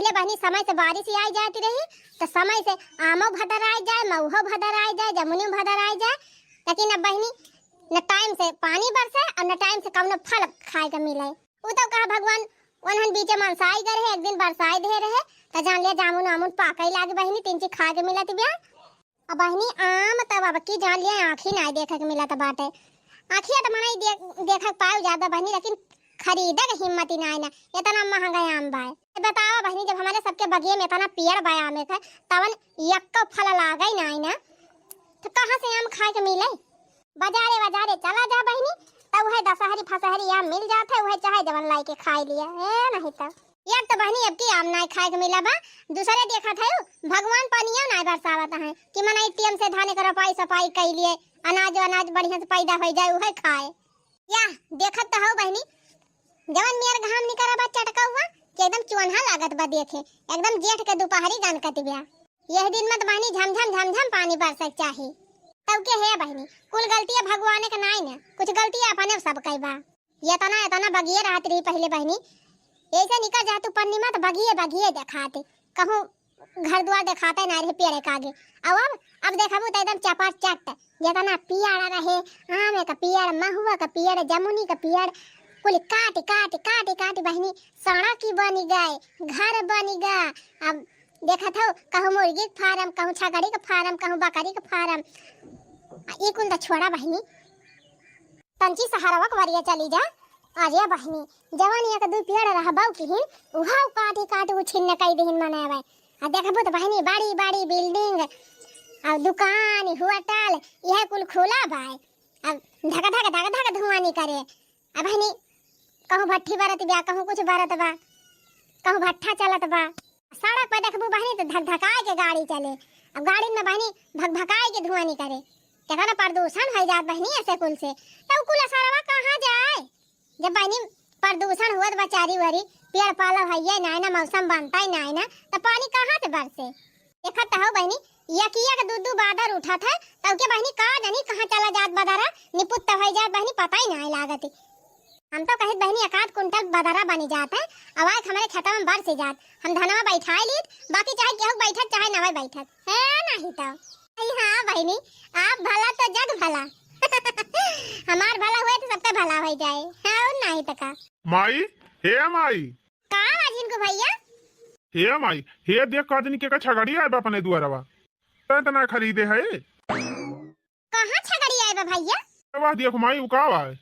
पहले बहनी समय से बारिश आई जाती रही तो समय से आमो भदर आ जाए, मऊहो भदर आ जाए, जमुनी भदर आ जाए। लेकिन अब बहनी न टाइम से पानी बरसे और न टाइम से कौनो फल खाए के मिले। वो तो कहा भगवान उन्हन बीचे मनसाई कर है, एक दिन बरसाई दे रहे तो जान लिया जामुन आमुन पाकई लागे बहनी, तीन चीज खा के मिला तिबिया। अब बहनी आम तब अब की जान लिया आँखी ना देखे के मिला बाटे। आँखिया तो मना देखा पाओ ज्यादा बहनी, लेकिन खरीदे के हिम्मत ही ना इतना महंगा आम बाय। बताओ बहनी जब हमारे सबके बगिए में इतना पेड़ बाय आम है तवन यक्का फल लागा ही ना तो कहाँ से आम खाए के मिले। बाजारे बाजारे चला जा बहनी तब वह दशहरी फसहरी आम मिल जाता है, वह चाहे जवन लाई के खाई लिया है नहीं तो यार। तो बहनी अब की आम ना खाए के मिला बा। दूसरे देखा था भगवान पानिया ना बरसावत है कि मना टीएम से धाने का रोपाई सफाई कर लिए, अनाज अनाज बढ़िया से पैदा हो जाए वह खाए। या देखत तो हो बहनी जवन मियर घाम निकरा बा चटका हुआ कि एकदम चुनहा लागत बा देखे, एकदम जेठ के दोपहरी गान कतिबिया। यह दिन मत बहनी झमझम पानी बरसक चाहिए तब के है बहनी। कुल गलतियां भगवान के नाई ने, कुछ गलतियां अपने सब कई बा। ये तना बगिए रहत रही पहले बहनी, ऐसे निकल जा तू पन्नी मत बगिए दिखाते कहूँ घर द्वार दिखाते ना रहे पेड़ के आगे। अब देखबू तो एकदम चपाचट जितना पियाड़ रहे, आम का पियाड़, महुआ का पियाड़, जमुनी का पियाड़ कुल काट बहनी सड़क की बनी गए, घर बनी गया। अब देखा था कहूँ मुर्गी का फार्म, कहूँ छगड़ी का फार्म, कहूँ बकरी का फार्म। ये कुल तो छोड़ा बहनी तंची सहारवा वरिया चली जा। अरे बहनी जवानी का दू पेड़ रहा बाऊ की हिन उहाव काटी छिन्न कई दिन मनावे। आ देखबो तो बहनी बड़ी बिल्डिंग और दुकान होटल यह कुल खुला बाय। अब धका धुआं नहीं करे। अब बहनी कहूँ भट्ठी बरत बा, कहूँ कुछ बरत बा, कहूँ भट्ठा चलत बा। सड़क पर देखबू बहनी तो धक के गाड़ी चले। अब गाड़ी में बहनी भक के धुआं नहीं करे, देखा ना प्रदूषण हो जात बहनी ऐसे कुल से। तो कुल सारा कहाँ जाए जब बहनी प्रदूषण हुआ बचारी वरी पेड़ पाला है ना मौसम बनता ही ना तो पानी कहाँ से बरसे। देखत हो बहनी यकिया का दूध बादर उठा था तब के बहनी का जानी कहाँ चला जात बदरा निपुत हो जात बहनी पता ही नहीं लागत। हम तो कहित बहनी एकाध कुंटल बदरा बनी जाता है, अब हमारे खेता में बरस जात हम धनवा बैठा लीत, बाकी चाहे केहू बैठत चाहे नवा बैठत है नहीं तो। हाँ बहनी आप भला तो जग भला हमार भला हुए तो सबका भला हो जाए हाँ नहीं तो का। माई हे माई का राजिन को भैया हे माई हे देख कादनी के का छगड़ी आए बा अपने दुआरवा तना खरीदे है। कहां छगड़ी आए बा भैया? वाह देख माई उकावा है।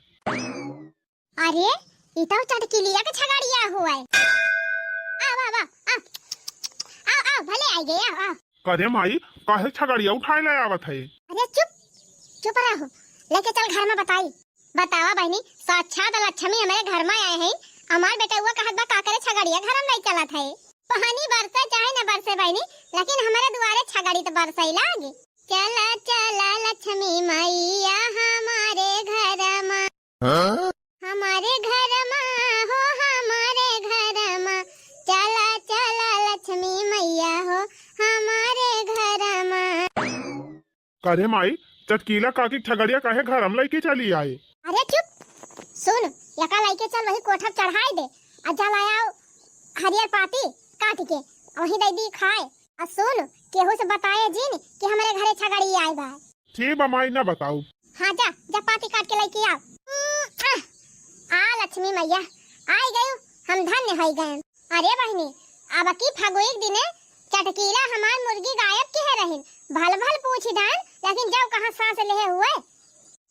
अरे ई तो चटकिलिया के छगड़िया हुआ है। आ भले आ गया आ। कदे माई काहे छगड़िया उठाए ले आवत है। अरे चुप रहो लेके चल घर में बतावा बहनी साक्षात लक्ष्मी हमारे घर में आए हैं। हमार बेटा हुआ कहत बा का करे छगड़िया घर में नहीं चलत है। पानी बरसे चाहे न बरसे बहनी लेकिन हमारे दुआरे छगड़ी तो बरसे लागे। चला लक्ष्मी मैया हमारे घर में हो हमारे घर में चला लक्ष्मी मैया हो हमारे घर में। कदे माई चटकीला काकी छगड़िया काहे घर हम लेके चली आए। अरे चुप सुन यका लेके चल वही कोठा चढ़ाई दे और जलाया हरियर पाती काट के वही दे दी खाए। और सुन केहू से बताए जिन कि हमारे घरे छगड़ी आई बा। ठीक बा माई ना बताऊ। हाँ जा पाती काट के लेके आओ। लक्ष्मी मैया आई गयो हम धन्य हो गए। अरे बहनी अब की फगुई दिने चटकीला हमार मुर्गी गायब के है रहिन भल पूछी दान लेकिन जब कहां सांस ले हुए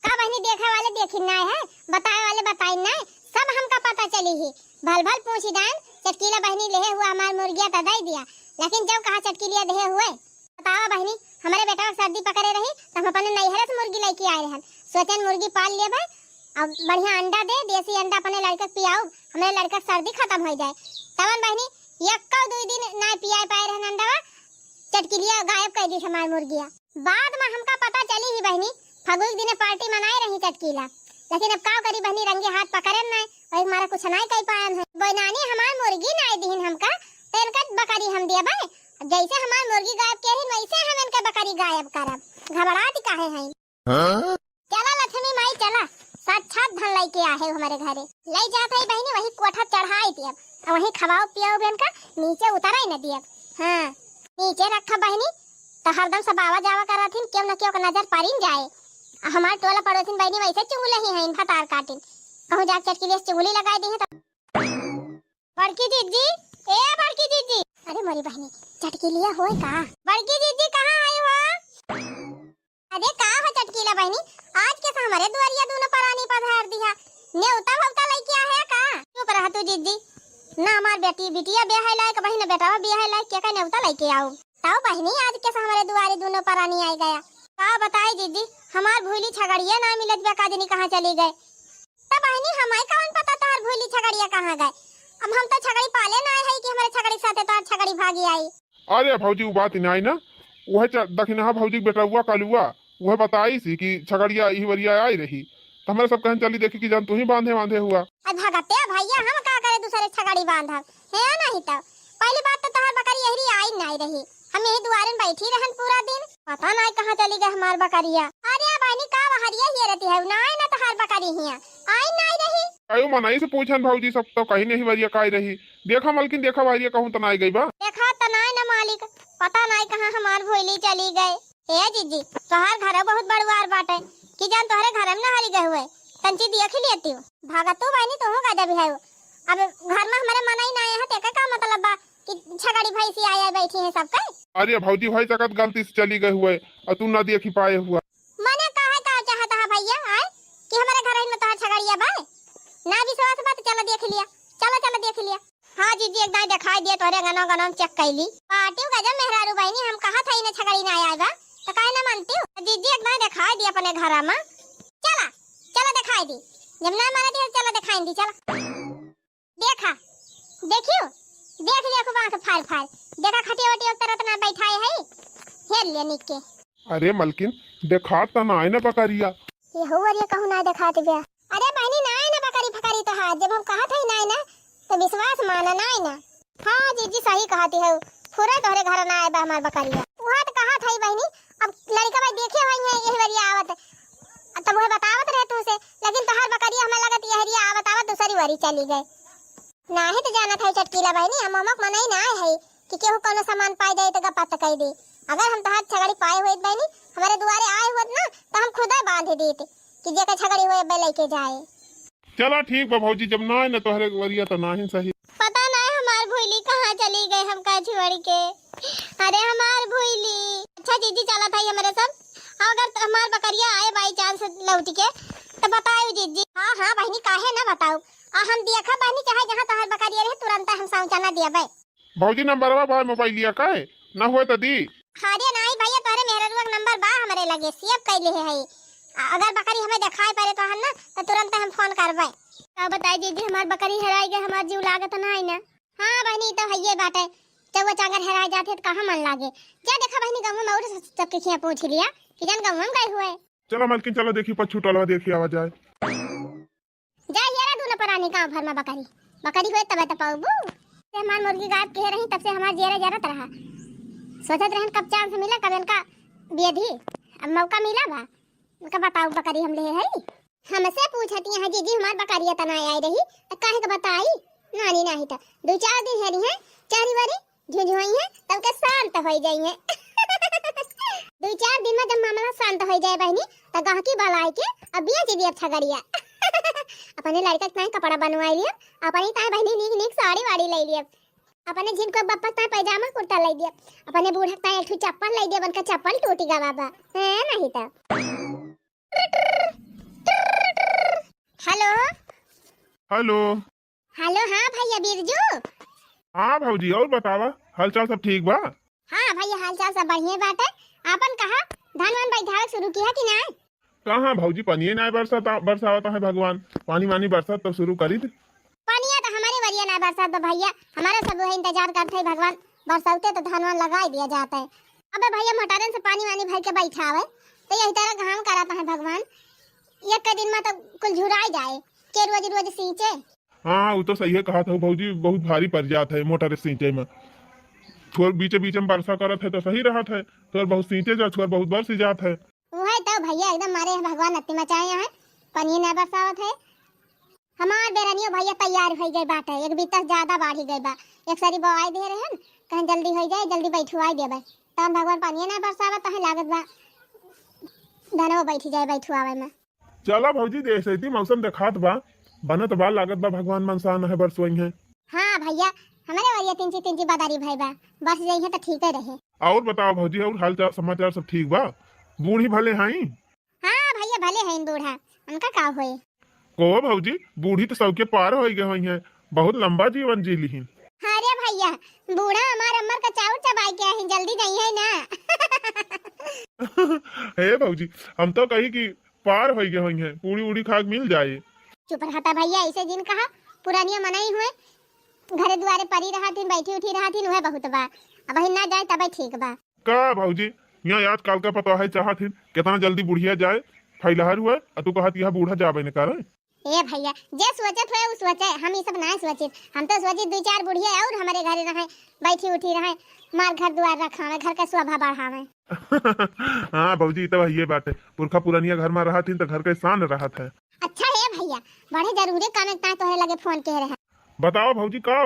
का बहनी देखे वाले देखिन ना है बताए वाले बताई ना सब हमका पता चली ही भल पूछी दान चटकीला बहनी ले हुआ हमार मुर्गिया तो दे दिया लेकिन जब कहा चटकीलिया दे हुए बताओ बहनी हमारे बेटा को सर्दी पकड़े रही तो हम अपने नैहर से मुर्गी लेके आए रहन सोचन मुर्गी पाल लिए भाई अब बढ़िया अंडा दे देसी अंडा अपने लड़का पियाओ हमारे लड़का सर्दी खत्म हो जाए। तवन बहनी यक्का 2 दिन ना पियाए पाए रहन अंडा चटकिलिया गायब कर दी हमार मुर्गिया। बाद में हमका पता चली ही बहनी फगुई दिने पार्टी मनाए रही चटकीला लेकिन अब का करी बहनी रंगे हाथ पकड़न ना और हमारा कुछ नहीं कह पाए है। बनानी हमार मुर्गी ना दीन हमका तो इनका बकरी हम दिया भाई जैसे हमार मुर्गी गायब के रही वैसे हम इनका बकरी गायब करब घबराती काहे हैं। चला लक्ष्मी माई चला साक्षात धन लेके आए हो हमारे घरे। ले जाते ही बहनी वही कोठा चढ़ाई थी अब वही खवाओ पियाओ बेन का नीचे उतारा ही न दिया। हाँ नीचे रखा बहनी तो हरदम सब आवा जावा करा थी क्यों न क्यों नजर पड़ी जाए। हमारे टोला पड़ोसी बहनी वैसे चुगले ही हैं इनका तार काटिन कहूँ जा चटकी लिए चुगली लगाई दी है तो बड़की दीदी ए बड़की दीदी अरे मोरी बहनी चटकी लिया होए का बड़की दीदी कहाँ आई हो। अरे का हो चटकीला बहनी आज के हमारे दुआरिया दोनों परानी पधार दिया न्योता भवता लेके आया का चुप रहा तू दीदी ना हमार बेटी बिटिया ब्याह लायक बहन बेटा ब्याह लायक क्या का न्योता लेके आओ ताऊ बहनी आज के हमारे दुआरे दोनों परानी आई गया का बताई दीदी हमार भूली छगड़िया ना मिलत बे काजनी कहाँ चली गए तब बहनी हमारे कौन पता तार भूली छगड़िया कहाँ गए। अब हम तो छगड़ी पाले ना है कि हमारे छगड़ी साथे तार छगड़ी भागी आई। अरे भौजी वो बात नहीं ना वह दखिना भौजी बेटा हुआ कलुआ वह बताई सी कि छगड़िया ही वरिया आई रही तो हमारे सब कहन चली देखी कि जान तू ही बांधे बांधे हुआ। भगते भैया हम का करे दूसरे छगड़ी बांधब है नहीं तो पहली बात तो तोहर बकरी यही आई नहीं रही हम यही दुआरे में बैठी रहन पूरा दिन पता नहीं कहाँ चली गई हमार बकरिया। अरे बहनी का बहरिया ही रहती है ना ना तोहर बकरी हिया आई नहीं रही। आयु मनाई से पूछन भौजी सब तो कहीं नहीं वरिया काई रही देखा मलकिन देखा वरिया कहूँ तो नहीं गई बा देखा तो नहीं ना मालिक पता नहीं कहाँ हमार भोली चली गए। ए जीजी तोहर घर बहुत बड़वार बाटे कि जान तोहरे घर में ना हरी गए हुए कंची देख लेती हूँ भागा तू बहनी तू गजब है अब घर में हमारे मना ही नहीं है तेका का मतलब बा कि छगड़ी भैंसी आया बैठी है सब कई। अरे भौजी भाई तकत गलती से चली गए हुए और तू ना देखी पाए हुआ मने काहे का चाहता है भैया आए कि हमारे घर में तोहर छगड़िया बा ना विश्वास बात चलो देख लिया चलो देख लिया। हाँ जीजी एक दाई दिखाई दिए तोहरे गनो गनो चेक कैली पार्टी गजब मेहरारू बहनी हम कहा था इन्हें छगड़ी ना आया बा तो काहे ना मानती हूँ जीजी एक दाई दिखाई दी अपने घर में चलो दिखाई दी जब ना माने दी चलो दिखाई दी चलो देखा देखियो देख लिया खूब आंख फाड़ फाड़ देखा खटिया वटिया तरत ना बैठाए है हेर लिया निक के। अरे मलकिन देखा तो ना ना बकरिया ये हो और ये कहूं ना दिखाते बे। अरे बहनी ना ना बकरी फकरी तो हाथ जब हम कहा था ना ना तो विश्वास माना ना। हां जीजी सही कहती है पूरा तोहरे घर ना आए बा हमार बकरिया वहां तो कहा था बहनी अब लड़का भाई देखे हुई है यही वरिया आवत तब वो बतावत रहे तू से लेकिन तोहर बकरिया हमें लगत यहरिया आवत आवत दूसरी वरी चली गई ना ही तो जाना था चटकीला बहनी हम ममक मनाई ना है कि केहू कोनो सामान पाई दे तो गप्पा तो कह दे अगर हम तोहर छगड़ी पाए हुए बहनी हमारे दुआरे आए हुए ना तो हम खुद ही बांध देते कि जेका छगड़ी हुए बे लेके जाए। चलो ठीक बा भौजी जब ना है ना तोहरे वरिया तो ना ही सही पता नहीं हमार भूली कहाँ चली गई हम का छोड़ के। अरे हमार भूली अच्छा जीजी चला था हमारे सब अगर हमार बकरिया आए बाई चांस लौट के तो बताओ जीजी। हाँ बहनी काहे ना बताओ हम देखा बहनी चाहे जहाँ तोहर बकरिया रहे तुरंत हम साउंचाना दिया बे। भौजी नंबरवा बा मोबाइल लिया काहे ना हुए तो दी। हाँ रे नहीं भैया तोहरे मेहररुआ का नंबर बा हमारे लगे सेव कैले है अगर बकरी हमें दिखाई पड़े तो ना तो तुरंत हम फोन करबे। तो बताई दीदी हमार बकरी हेराई गई हमार जीव लागत ना है ना। हाँ बहनी तो हइये बाटे जब वो चांगर हेराई जाते तो कहाँ मन लागे क्या देखा बहनी गाँव में और सबके खिया पूछ लिया कि जान गाँव में गए हुए। चलो मलकिन चलो देखी पछू टलवा देखी आवाज आए जा यारा दूना परानी गाँव भर में बकरी हुए तब तो पाऊबू हमार मुर्गी गायब कह रही तब से हमार जेरे जरत रहा सोचत रहन कब चांस मिला कब इनका बेधी अब मौका मिला बा उनका बताओ बकरी हम ले है हमसे पूछती है जीजी हमार बकरिया तना आई रही काहे का बताई नानी नहीं था 2-4 दिन हेरी है चारी बारी झुझुई है तब के शांत हो जाई है 2-4 दिन में जब मामला शांत हो जाए बहनी तो गाहकी बलाई के अब बेच दिया छगड़िया अपने लड़का के कपड़ा बनवाई लिया अपनी ताई बहनी नीक साड़ी वाड़ी ले लिया अपने जिन को बप्पा ताई पैजामा कुर्ता ले दिया अपने बूढ़ा ताई एक चप्पल ले दिया बनका चप्पल टूटी गा बाबा है नहीं था। हेलो हेलो हेलो हाँ भैया बिरजू। हाँ भौजी और बतावा हालचाल सब ठीक बा। हाँ भैया हालचाल सब बढ़िया बात है आपन कहा धान वान बैठावे शुरू किया कि नहीं। कहाँ भौजी पनिये ना बरसावता है भगवान पानी वानी बरसात तो शुरू करी थी पानिया तो हमारे वरिया ना बरसात तो भैया हमारा सब वही इंतजार करते है भगवान बरसाते तो धान वान लगा दिया जाता है। अबे भैया मोटारन से पानी वानी भर के बैठावे तो यही तरह घाम कराता है भगवान एक के दिन में तो कुल झुराई जाए के रोज सींचे। हाँ वो तो सही है कहा था भौजी बहुत भारी पड़ जाता है मोटर सींचे में थोड़ा बीचे में वर्षा करत है तो सही रहा है थोड़ा बहुत सींचे जो थोड़ा बहुत बरस जाता है वही तो भैया एकदम मारे भगवान अति मचाए हैं पानी ना बरसावत है। हमार बेरनियो भैया तैयार हो गए बाटे, एक बीता ज्यादा बाढ़ी गई बा, एक सारी बवाई दे रहे हैं, कहीं जल्दी हो जाए, जल्दी बैठुआई देबे, तब भगवान पानी ना बरसावत है, लागत बा धनवा बैठ जाए बैठुआवे में। चला भौजी जैसे थी मौसम देखात बा, बनत बा, लागत बा भगवान मनसान है बरसोई है। हाँ भैया, हमारे वरिया तिंची बादारी भाई बा, बस जाई है तो ठीक है रहे। और बताओ भौजी, और हाल चाल समाचार सब ठीक बा? बूढ़ी भले हाई? हाँ भैया भले हैं बूढ़ा, उनका का होए। को भौजी बूढ़ी तो सबके पार हो गए हुई है, बहुत लंबा जीवन जी ली। अरे भैया, बूढ़ा हमार अमर का चाउर चबाई के है, जल्दी नहीं है ना। हे भौजी, हम तो कही कि पार हो गए हुई है, पूरी उड़ी खाक मिल जाए। चुप रहता भैया, ऐसे जिन कहा पुरानिया मनाई हुए, घरे दुआरे परी रहा थी, बैठी उठी रहा थी, वह बहुत बा, अब ही ना जाए तब ठीक बा। का भौजी यहाँ याद काल का पता है चाहत कितना जल्दी बुढ़िया जाए, फैलहर हुआ और तू कहत यह बूढ़ा जाबे न करे। ए भैया, जे सोचत हुए उ सोचे, हम ये सब ना सोचित, हम तो सोचित दो चार बुढ़िया और हमारे घरे रहे, बैठी उठी रहे, मार घर दुआर रखावे, घर का शोभा बढ़ावे। हाँ भौजी तो ये बात है, पुरखा पुरानिया घर में रहा थी तो घर का शान रहा था। अच्छा है भैया, बड़े जरूरी काम है, तोहरे लगे फोन कह रहे। बताओ भौजी का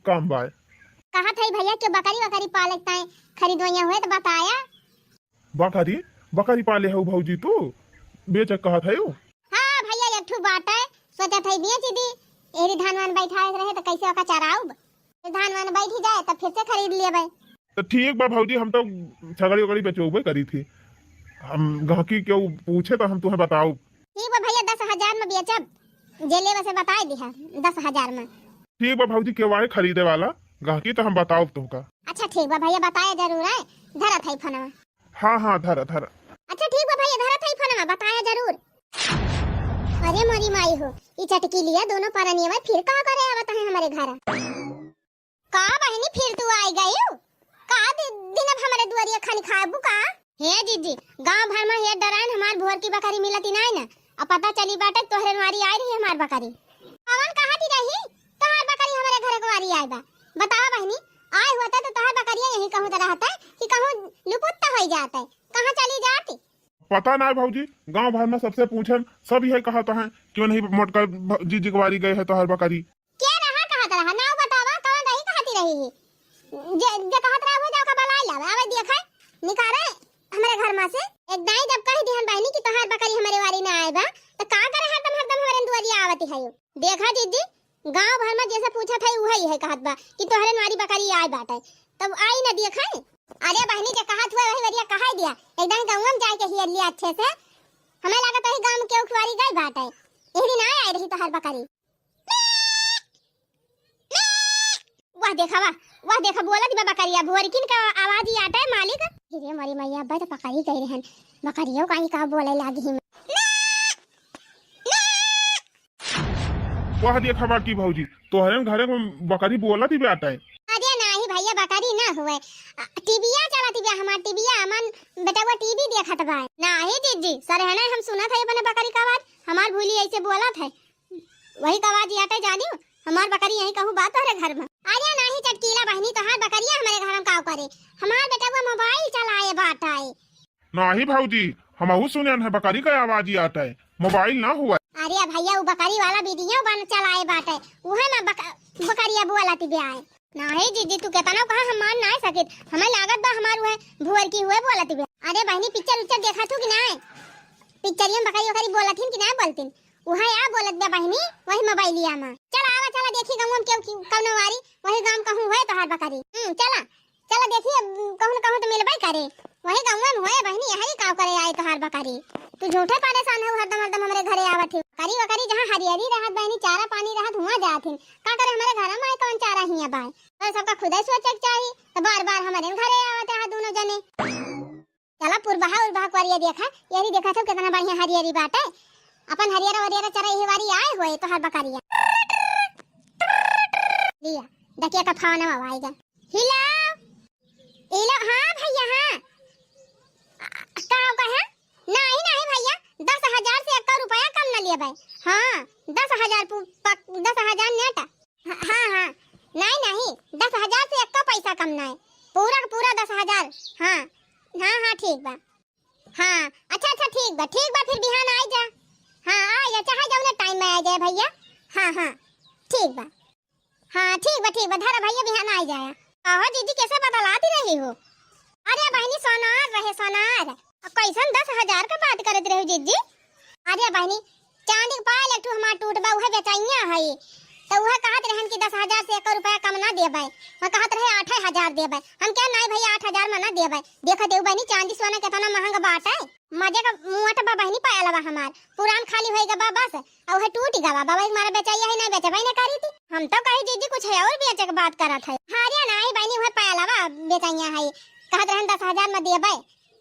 काम बा? कहा था भैया कि बकरी वकरी पालता है, खरीदोया हुए तो बताया। बकरी बकरी पाले हो भौजी, तू बेच कहा था यू? हाँ भैया, एक ठू बाट है, सोचा था बेच दी, एरी धान वान बैठा रहे तो कैसे ओका चराऊ, धान वान बैठ जाए तो फिर से खरीद लेबे। तो ठीक बा भौजी, हम तो छगड़ी वगड़ी बेचोबे करी थी, हम गहकी क्यों पूछे तो हम तुम्हें बताओ। ठीक बा भैया, 10,000 में बेचब, जे लेवे से बताई दिहा, 10,000 में। ठीक बा भौजी, केवाए खरीदे वाला गहकी तो हम बताओ तुमका। अच्छा ठीक बा भैया, बताया जरूर है, धरत है फोनवा। हाँ हाँ धरा धरा। अच्छा ठीक बा भैया, धरत है फोनवा, बताया जरूर। अरे मोरी माई हो, ई चटकी लिया दोनों परनिया में, फिर का करे आवत है हमारे घर। का बहनी फिर तू आई गई हो? का दिन अब हमारे दुआरिया खानी खाबू का? हे दीदी, गांव भर में ये डरान हमार भोर की बकरी मिलती नहीं ना, अब पता चली बाटे तोहरे नवारी आई रही हमार बकरी। पवन कहाँ थी रही? तोहर बकरी हमारे घर को वारी आई बा, बताओ बहनी, आए होता तो तोहर बकरिया यहीं कहूँ तो रहता है कि कहूँ लुपुत्ता हो जाता है, कहाँ चली जाती? पता ना भौजी, गांव भर में सबसे पूछन, सब यही कहता है क्यों नहीं मोटका जी जिगवारी गए है तो हर बकरी। क्या रहा कहत रहा, नाव बतावा, कौन रही कहती रही है? जे कहत रहा वो जाओ का बलाई लावे, आवे देखा निकाले हमारे घर में से। एक दाई जब कह दिहन बहनी कि तोहर बकरी हमारे वारी ना आए बा, तो का करे हरदम हमारे दुआरिया आवती है। देखा दीदी, गांव भर में जैसे पूछा था वही है कहत बा कि तोहरे नवारी बकरी आए बाटे, तब आई ना देखा। अरे बहनी जे कहत हुआ वही वरिया कहा दिया, एकदम गांव में जाके हियर लिया अच्छे से, हमें लगा तो ही गांव के उखवारी गई बाटे, एही ना आई रही तोहर बकरी। वाह देखा, वाह देखा, बोला दी बकरिया, भोरकिन का आवाज ही आता है मालिक। रे मरी मैया, अब्बा तो पकड़ी गई रहन, बकरियों काहे का बोले लागी ही। वह देखा बाकी भौजी, तोहरे घरे में बकरी बोला थी बेटा है। अरे नहीं भैया, बकरी ना हुए, टीविया चलाती बा, हमार टीविया, अमन बेटा वो टीवी देखत बा। नहीं दीदी, सरहना हम सुना था अपने बकरी का आवाज, हमार भूली ऐसे बोला था, वही का आवाज आते जानी, हमार बकरी यही कहूँ बात तोहरे घर में। अरे नहीं चटकीला बहनी, तोहार बकरिया हमारे घर में का करे, हमार बेटा वो मोबाइल चलाए बाटा है। नहीं भौजी, हम सुने है बकरी का आवाज ही आता है, मोबाइल ना हुआ। अरे भैया, वो बकरी वाला वीडियो बन चलाए बाटे, उहे में बकरिया बोलाती बे आए। नहीं दीदी, तू कहता कहा हम मान ना सकित, हमें लागत बा हमार हुए भुअर की हुए बोलती बे। अरे बहनी, पिक्चर उच्चर देखा तू कि नहीं? पिक्चरिया में बकरी वकरी बोलथिन कि नहीं बोलथिन, उहे या बोलत बे बहनी, वही मोबाइलिया में। चल आवा, चला देखी गांव में क्यों कौनो वारी, वही गांव कहूँ हुए तोहार बकरी। चला चला देखी, कहूँ न कहूँ तो मिलबे करे, वही गांव में हुए बहनी, यही का करे आई तोहार बकरी। तू झूठे परेशान है, हरदम हरदम हमारे घरे आवत है। करी वकरी जहाँ हरियरी रहत बहनी, चारा पानी रहत, हुआ जाथिन, का करे हमारे घर में कौन चारा हिया बा, तो सबका खुद ही सोचे चाहिए, तो बार बार हमारे घरे आवत है दोनों जने। चला पुरबहा उरबहा करिए देखा, यही देखा था कितना बढ़िया हरियरी बात है, अपन हरियरा वरियरा चरा यही वारी आए हुए तो हर बकरिया लिया देखिए का फोन आएगा। हिला हिला, हाँ भैया, हाँ का है? नहीं नहीं भैया, 10,000 से 1 रुपया कम न लिए भाई। हाँ 10,000 नेट। हाँ हाँ नहीं नहीं, 10,000 से 1 पैसा कम ना है, पूरा पूरा 10,000। हाँ हाँ हाँ ठीक बा, हाँ अच्छा अच्छा ठीक बा, फिर बिहान आई जा। हाँ आ जा, चाहे जाओ टाइम में आ जाए भैया। हाँ हाँ ठीक बा। हाँ ठीक बा धरा भैया बिहान आ जाए। आहो दीदी कैसे बदलाती रही हो? अरे बहनी सोनार रहे सोनार। कैसन 10,000 का बात करत रहे दीदी? अरे बहनी चांदी के पायल एक हमार टूट बा उहे बेचाइया है, तो उहे कहत रहन कि 10,000 से 1 रुपया कम ना देबै। मैं कहत रहे 8,000 देबै। हम क्या नहीं भैया 8,000 में ना देबै। देखत हो बहनी चांदी सोना कितना महंगा बात है। मजे का मुआट बा बहनी पायल बा हमार पुरान खाली होएगा बा बस और उहे टूट गवा बाबा हमारा बेचाइया है नहीं बेचबै ना करी थी। हम तो कही दीदी कुछ है और बेचे के बात करत है। हारिया नहीं बहनी उहे पायल बा बेचाइया है, कहत रहन 10,000 में देबै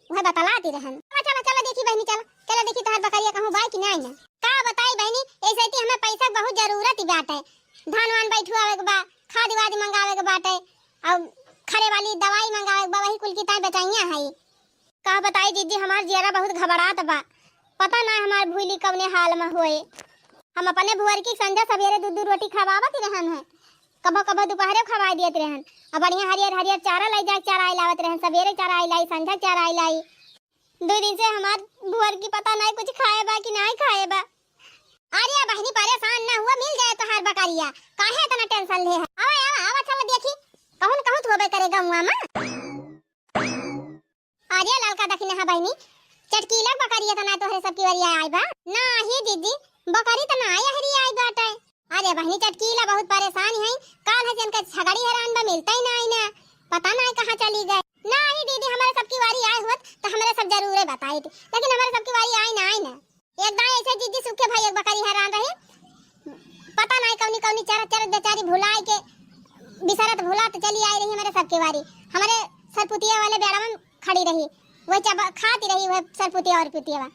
उहे बतलाती रहन। चलो चलो देखी बहनी चलो चलो देखी तोहर बकरिया कहूं बाई कि नहीं ना। का बताई बहनी ऐसे ही हमें पैसा की बहुत जरूरत ही बाटे। धान वान बैठुआवे के बा, खाद वाद मंगावे के बाटे और खरे वाली दवाई मंगावे के बा, वही कुल की ताई बेचाइया है। का बताई दीदी हमार जियरा बहुत घबरात बा, पता ना हमार भूली कवने हाल में होए। हम अपने भुअर की संजा सवेरे दूध रोटी खवावत रहन है, कबो कबो दोपहरे खवाई देत रहन और बढ़िया हरियर हरियर चारा लाई जा चारा लावत रहन, सवेरे चारा लाई संझा चारा लाई। 2 दिन से हमार भुअर की पता नहीं कुछ खाए बा कि नहीं खाए बा। अरे बहनी परेशान ना हुआ मिल जाए तोहार बकरिया, काहे इतना टेंशन ले है। आवा चल देखी कहूं कहूं होबे करेगा मुआ में। अरे ललका दखिना है बहनी चटकीला बकरिया तना तोहरे सब की वरिया आई बा ना ही दीदी बकरी तना आया हरी आई बाटे। अरे बहनी चटकीला बहुत परेशान है, काल है जन का झगड़ी हैरान बा मिलता ही नहीं ना, पता नहीं कहां चली गए। नहीं दीदी हमारे सब की वारी आए होत तो हमारे सब जरूर बताई थी, लेकिन हमारे सब की वारी आई ना। एक दाई ऐसे दीदी सूखे भाई एक बकरी हैरान रही, पता नहीं कौनी कौनी चरत बेचारी भुलाए के बिसरत भुलात चली आई रही हमारे सबके वारी। हमारे सरपुतिया वाले बेड़ा में खड़ी रही, वही चबा खाती रही वह सरपुतिया और पुतिया।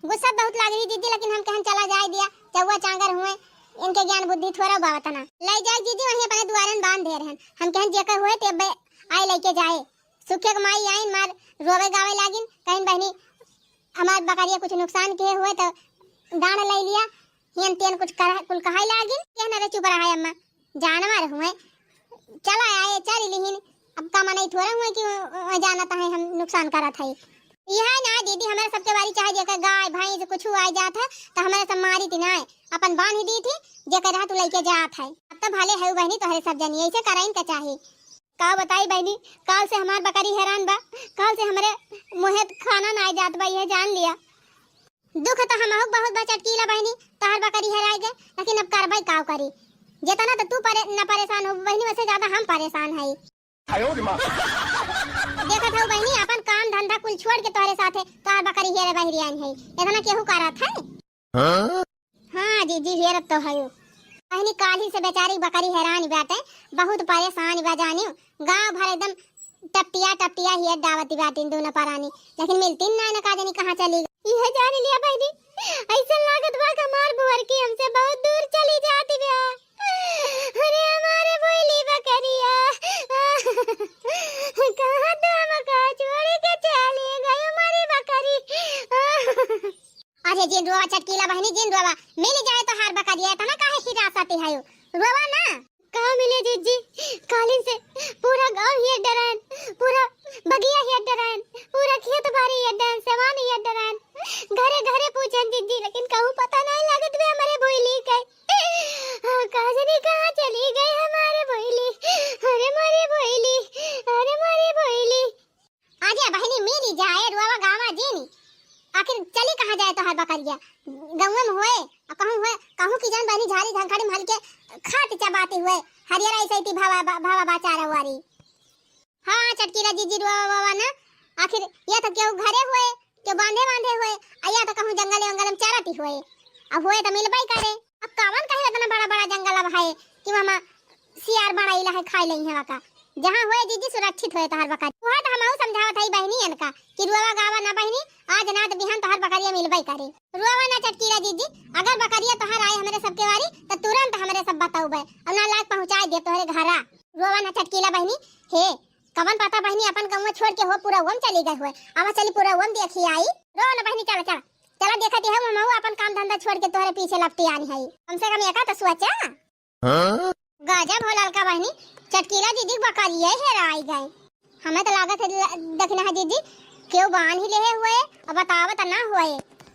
गुस्सा बहुत लग रही दीदी, लेकिन हम कहन चला जाए दिया चौवा चांगर हुए इनके ज्ञान बुद्धि थोड़ा बावतना ले जाए दीदी वहीं अपने द्वारन बांध दे रहन। हम कहन जेकर हुए ते आई लेके जाए। सुखे के माई आइन मार रोवे गावे लागिन कहीं बहनी हमार बकरिया कुछ नुकसान के हुए तो डांड ले लिया हियन तेन कुछ कुल कहाई लागिन कहना रे चुप रहा है अम्मा जानवर हुए चला आए चल लिहिन। अब का मने थोड़ा हुए कि जाना था हम नुकसान करा था। यह ना दीदी हमारे सबके बारी चाहे जेकर गाय भैंस कुछ आ जात है तो हमारे सब मारी थी ना अपन बांध ही दी थी जेकर रहा तू लेके जात है। अब तो भले है बहनी तोहरे सब जनी ऐसे कराइन का चाहे। का बताई बहनी काल से हमार बकरी हैरान बा, काल से हमारे मुहे खाना ना जात बा यह जान लिया। दुख तो हम बहुत बा चटकीला बहनी तोहर बकरी हैराई गए, लेकिन अब करबई का करी जितना तो तू न परेशान हो बहनी वैसे ज्यादा हम परेशान है। देखत हो बहनी अपन काम धंधा कुल छोड़ के तोहरे साथे तोहर बकरी हेरे बहरी आई है इतना केहू करत है। हां दीदी हेरत तो है बहनी काली से बेचारी बकरी हैरान बाटे बहुत परेशान बा जानियो। गांव भर एकदम टपटिया हियर दावती बाटी दोनों परानी, लेकिन मिलती ना न का जानी कहां चली गई। यह जान लिया बहनी ऐसा लागत बा कमार बुहर की हमसे बहुत दूर चली जाती बा। अरे हमारे बोली बकरिया कहां तो हमका छोड़ के चली गई हमारी बकरी। अरे जिन रोवा चटकीला बहनी जिन रोवा मिल जाए तो हार बकरिया तना काहे हिरासती है रोवा ना कहां मिले जीजी। कालिन से पूरा गांव ही डरान, पूरा बगिया ही डरान, पूरा खेत बाड़ी ही डरान, सेवान ही डरान, घरे घरे पूछन जीजी लेकिन कहूं पता नहीं लागत वे हमारे बोली के कहां जाने कहां चली गई हमारे बोली। अरे मारी बोली अरे मारी बोली। आजा बहनी मिल जाए रोवा गावा जीनी आखिर चली कहां जाए तो हर बकरिया गांव में होए कहूं की जान बहनी झाड़ी झंखाड़ी मार के खात चबाते हुए हरियर ऐसे थी भावा बाचारा वारी। हां चटकीला जीजी रोवा ना आखिर ये तो क्यों घरे हुए क्यों बांधे हुए आया तो कहूं जंगल में चराती हुए अब हुए तो मिलबई करे। अब कावन कहे इतना बड़ा जंगल अब है कि मामा सियार बड़ा इला है खाई लई है का जहां होए दीदी सुरक्षित होए तोहर बकरी वहां तो हमहु समझावत हई बहनी इनका कि रुवा गावा ना बहनी आज ना तो बिहान तोहर बकरिया मिलबई करे। रुवा ना चटकीला दीदी अगर बकरिया तोहर आए हमरे सबके वारी तो तुरंत हमरे सब बताऊबे और ना लाग पहुंचाए दे तोहरे घरा। रुवा ना चटकीला बहनी हे कवन पता बहनी अपन गांव छोड़ के हो पूरा वम चली गई हुए आवा चली पूरा वम देखी आई। रो ना बहनी चला देखती हम हमहु अपन काम धंधा छोड़ के तोहरे पीछे लपटी आनी है कम से कम एका तो सोचा। गजब हो ललका बहनी चटकीला दीदी बकरिया हेराई गए हमें तो लागत है देखना है दीदी क्यों बांध ही ले हुए और बतावत ना हुए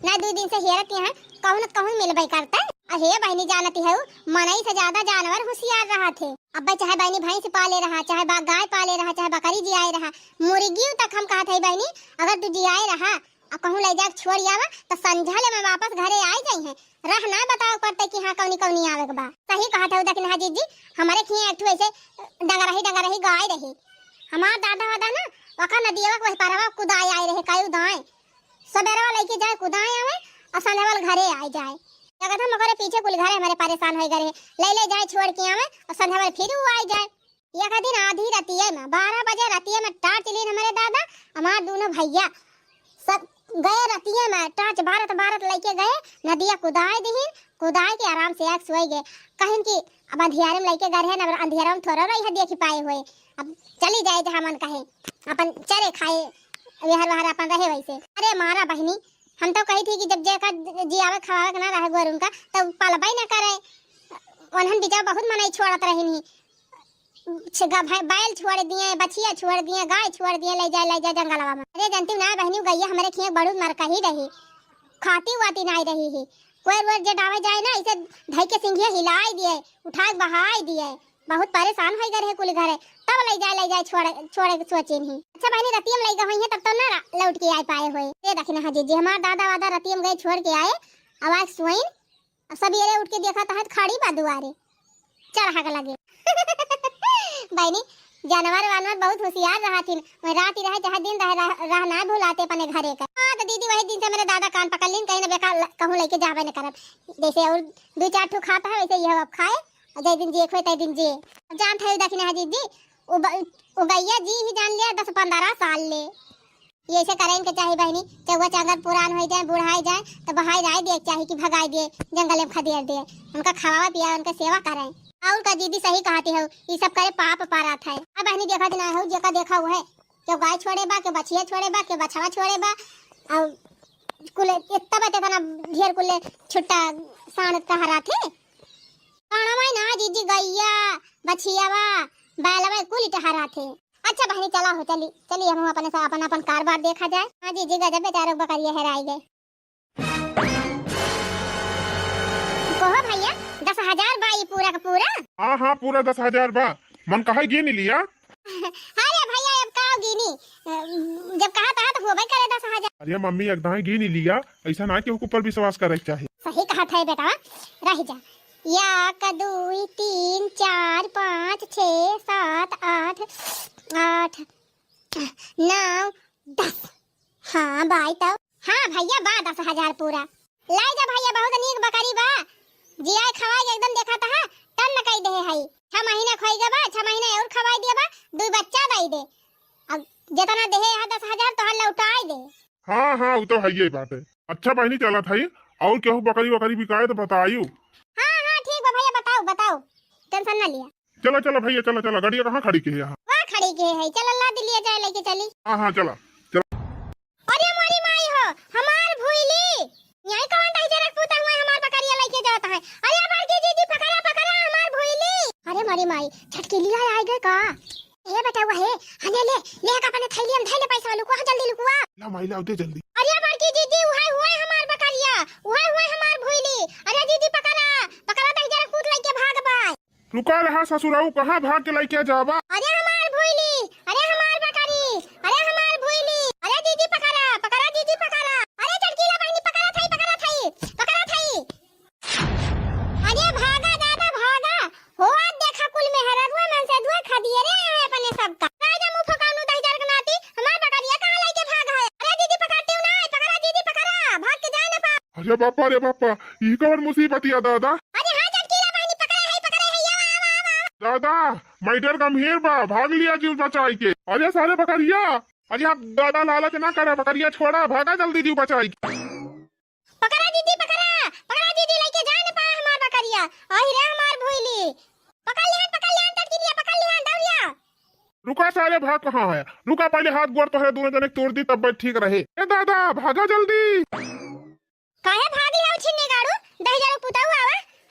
ना 2 दिन से हेरत हैं कहूँ न कहूँ मिलबे करता। अहे बहनी जानती है मनई से ज्यादा जानवर होशियार रहा थे। अब चाहे बहनी भैंस पाले रहा, चाहे गाय पाले रहा, चाहे बकरी जियाए रहा, मुर्गी तक हम कहते है बहनी अगर तू जियाए रहा अब कहूँ ले जा छोड़ आवा तो संझले में वापस घरे आई जाई है। रह ना बताओ पड़ते कि हाँ कौनी कौनी आवे के बा। सही कहा था दखिन हाजी जी हमारे खिए एक ठो ऐसे डंगा रही गाय रही। हमार दादा वादा ना वका नदिया के पारवा कुदाई आए रहे कायू दाए सबेरा लेके जाए कुदाई आवे और संझवाल घरे आई जाए। जगह हम मगर पीछे कुल घरे हमारे परेशान हो गए ले जाए छोड़ के आवे और संझवाल फिर वो आई जाए। एक दिन आधी रातिये में 12 बजे रातिये में टार्च लीन हमारे दादा हमार दोनों भैया सब गए रतिये में टार्च भारत लेके गए नदिया कुदाई दीन कुदाई के आराम से एक सोई गए। कहीं कि अब अंधियारे में लेके गए ना अंधियारे में थोड़ा रही देखी पाए हुए अब चली जाए जहाँ मन कहे अपन चरे खाए वेहर अपन रहे वैसे। अरे मारा बहनी हम तो कही थी कि जब जेका जियावे खवावे ना रहे गोर उनका तो पलबई ना करे उन्हन बिचा बहुत मनाई छोड़त रही नहीं बैल छोड़ दिए बछिया छोड़ दिए गाय छोड़ दिए ले जाए जंगलवा में। अरे जानती ना बहनी गैया हमारे खिए बड़ू मरका ही रही खाती वाती नहीं रही ही कोई रोज जे डावे जाए ना इसे ढई के सिंघिया हिलाई दिए उठा के बहाई दिए बहुत परेशान हो गए कुल घरे तब ले जाए छोड़े सोचे नहीं। अच्छा बहनी रतियम ले गई है तब तो ना लौट के आ पाए हुए। ये देखना हाजी जी हमार दादा वादा रतियम गए छोड़ के आए आवाज सुइन सबेरे उठ के देखा तो खड़ी बा दुआरे चढ़ा के लगे। बहनी जानवर वानवर बहुत होशियार रहा थी रात ही रहे चाहे दिन रह ना भूलाते अपने घरे का। हाँ तो दीदी वही दिन से मेरे दादा कान पकड़ लीन कहीं ना बेकार कहूँ लेके जावे न करब जैसे और 2-4 ठो खाता है वैसे यह अब खाए जय दिन जे खोए तय दिन जे जान थे दखिन हाजी जी ओ गैया जी ही जान लिया 10-15 साल ले ये ऐसे करें के चाहिए बहनी चौवा चांगर पुरान हो जाए बुढ़ाई जाए तो बहाई राय दे चाहिए कि भगाई दे जंगल में खदेड़ दे उनका खावा पिया उनका सेवा करें। और का दीदी सही कहती है ये सब करे पाप पारात है। अब बहनी देखा दिन हो जेका देखा हुआ है जो गाय छोड़े बा के बछिया छोड़े बा के बछवा छोड़े बा और कुल इतना बते तना ढेर कुल छुट्टा साण कहरा थे काणवा ना जीजी गैया बछियावा बैलवा कुल टहरा थे। अच्छा बहनी चला हो चली हम अपन कारोबार देखा जाए। हाँ जीजी गजब बेचारे बकरिया हेराई गए। कहो भैया 10,000 बा पूरा का पूरा। हाँ पूरा 10,000 बा मन कहा गिन लिया। अरे भैया अब का गिनी जब कहा था तो होबे करे 10,000। अरे मम्मी एकदम गिन लिया ऐसा ना कि ऊपर विश्वास करे चाहिए। सही कहा था बेटा रह जा 1 2 3 4 5 6 7 8 8 9 10। हाँ भाई तब हाँ भैया बा 10,000 पूरा लाई जा भैया बहुत नीक बकरी बा जिया खवाई एकदम देखा था तन न कई दे है 6 महीना खोई गबा 6 महीना और खवाई दिया बा 2 बच्चा दई दे अब जितना दे है 10,000 तो हल लौटाई दे। हाँ वो तो है ये बात है। अच्छा बहनी चला था और केहू बकरी बिकाए तो बताइयो। हाँ ठीक बा भैया बताओ टेंशन ना लिया। चलो भैया चलो गाड़ी कहाँ खड़ी की है यहाँ वहाँ खड़ी के है चल अल्लाह दिलिया जाए लेके चली। हाँ चला। अरे मोरी माई हो हमार भूली यही कौन दाई जरक पूता हुआ हमार बकरिया लेके जाता है। अरे बड़की जीजी पकड़ा हमार भूली। अरे मोरी माई छटकी लिया आ गए का ए बेटा वो है हने ले का अपने थैली में थैले पैसा लुकवा जल्दी लुकवा ला माइला उते जल्दी। अरे बड़की जीजी हुआ हमार बकरिया हुआ हमार भूली। अरे दीदी पकड़ा दाई जरक पूत लेके भाग बाय। रुका रहा ससुराऊ कहाँ भाग के लेके जावा। अरे हमार भूली अरे हमार बकरी अरे हमार भूली। अरे दीदी पकड़ा दीदी पकड़ा। अरे चटकीला बहनी पकड़ा थई। अरे भागा दादा भागा हो देखा कुल में हररुआ मन से दुआ खा दिए रे अपने सबका राजा मुंह फकानु दहजर के नाती हमार बकरिया कहां लेके भागा है। अरे दीदी पकड़ती हूं ना पकड़ा दीदी पकड़ा भाग के जाए ना पा। अरे बापा ई कौन मुसीबत या दादा। अरे हां चटकीला बहनी पकड़े है दादा मैटर गंभीर बा भाग लिया जीव बचाई के। अरे सारे बकरिया अरे आप दादा लालच ना करे बकरिया छोड़ा भागा जल्दी जीव बचाई के। पकड़ा दीदी लेके जाए ना पा हमार बकरिया आई रे हमार भूली। पकड़ लिया चटकीलिया दौड़िया। रुका सारे भाग कहाँ है रुका पहले हाथ गोड़ तो है दोनों जने तोड़ दी तब ठीक रहे। ए दादा भागा जल्दी। काहे भाग लिया छिन्ने गाड़ू दहजर पुता हुआ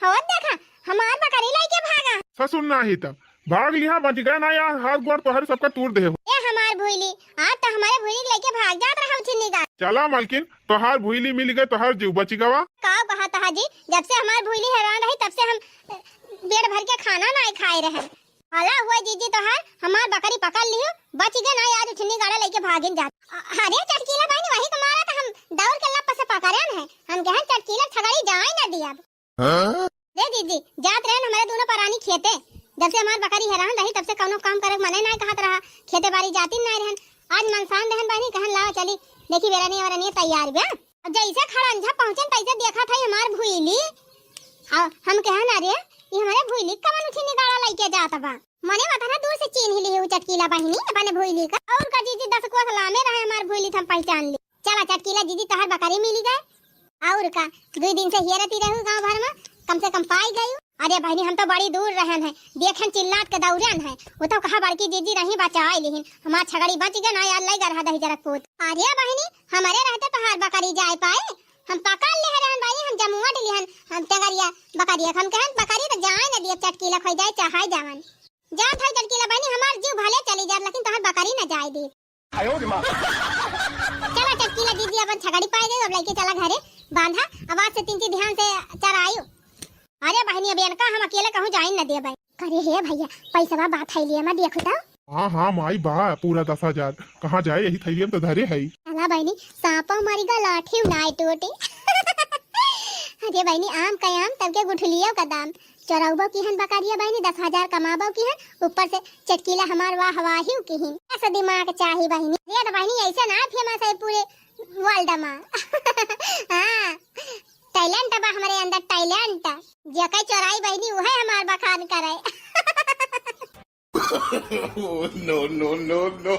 हवा देखा हमार बकरी लेके भागा। ससुर ना ही तब भाग लिया बच गए ना यार हाथ गोड़ तो हर सबका तोड़ दे। ए हमार भूली आज तो हमारे भूली लेके भाग जात रहा छिन्ने गाड़। चला मालकिन तोहार भूली मिल गए तोहार जीव बच गवा। का कहा हाजी, जब से हमार भूली हैरान रही तब से हम पेट भर के खाना नहीं खाए रहे। हला हुआ जीजी तो हर हमार बकरी पकड़ लियो, बच गए ना यार, उठनी गाड़ा लेके भागिन जा। अरे चटकीला बहनी वही तो मारा था, हम दौड़ के लप से पकड़न है। हम कहे चटकीला छगड़ी जाए ना दिया। दे जीजी जात रहे हमारे दोनों परानी खेते, जब से हमार बकरी हैरान रही तब से कौनो काम करे मने नहीं कहत रहा, खेते बाड़ी जाती नहीं रहन। आज मनसान रहन बहनी कहन लाओ चली देखी बेरानी और नहीं तैयार बे। अब जैसे खड़ंझा पहुंचन तैसे देखा था हमार भूली, हम कहन अरे ये हमारे भूली कवन उठी निगाड़ा लेके जात बा। मने बता ना दूर से चिन्ह ली है चटकीला बहनी अपने भूली का। और का जीजी 10 को सलामे रहे हमार भूली हम पहचान ली। चला चटकीला जीजी तोहर बकरी मिली गए। और का 2 दिन से हेरती रहू गांव भर में, कम से कम पाई गई। अरे बहनी हम तो बड़ी दूर रहन है, देखन चिल्लात के दौड़न है। वो तो कहा बड़की जीजी रही बचाई लेकिन हमार छगड़ी बच गए ना यार, लई गरहा दही जरक पूत। अरे बहनी हमारे रहते तो हर बकरी जाए पाए, हम पकड़ ले रहन भाई, हम जमुआ डलिहन हम तगरिया बकरी हम कहन बकरी तो जाए ना दिए चटकीला खोई जाए चाहे जावन जात है चटकीला बहनी हमार जीव भले चली जाए लेकिन तोहर बकरी ना जाए दी। चला चटकीला जीजी अपन छगड़ी पाई गई, अब लेके चला घरे बांधा, आवाज से 3 ध्यान से चरायो। अरे बहनी अब इनका हम अकेले कहूं जाए न दे भाई। करे हे भैया पैसा बात है लिए मैं देखो तो। हाँ हाँ माई बा पूरा 10,000 कहाँ जाए, यही थैलियम तो धरे है। अला बहनी सांपा मरी गा लाठी नाई टूटे। अरे बहनी आम कयाम तब के गुठलियों का दाम चौराउबो की हन बकरिया बहनी 10,000 कमाबो की हन, ऊपर से चटकीला हमार वाह वाहिउ की हन। ऐसा दिमाग चाहिए बहनी, ये तो बहनी ऐसा ना फेमस है पूरे वर्ल्ड में। हां टैलेंट बा हमारे अंदर, टैलेंट जे कई चोराई बहनी उहे हमार बखान करे। No, no, no, no.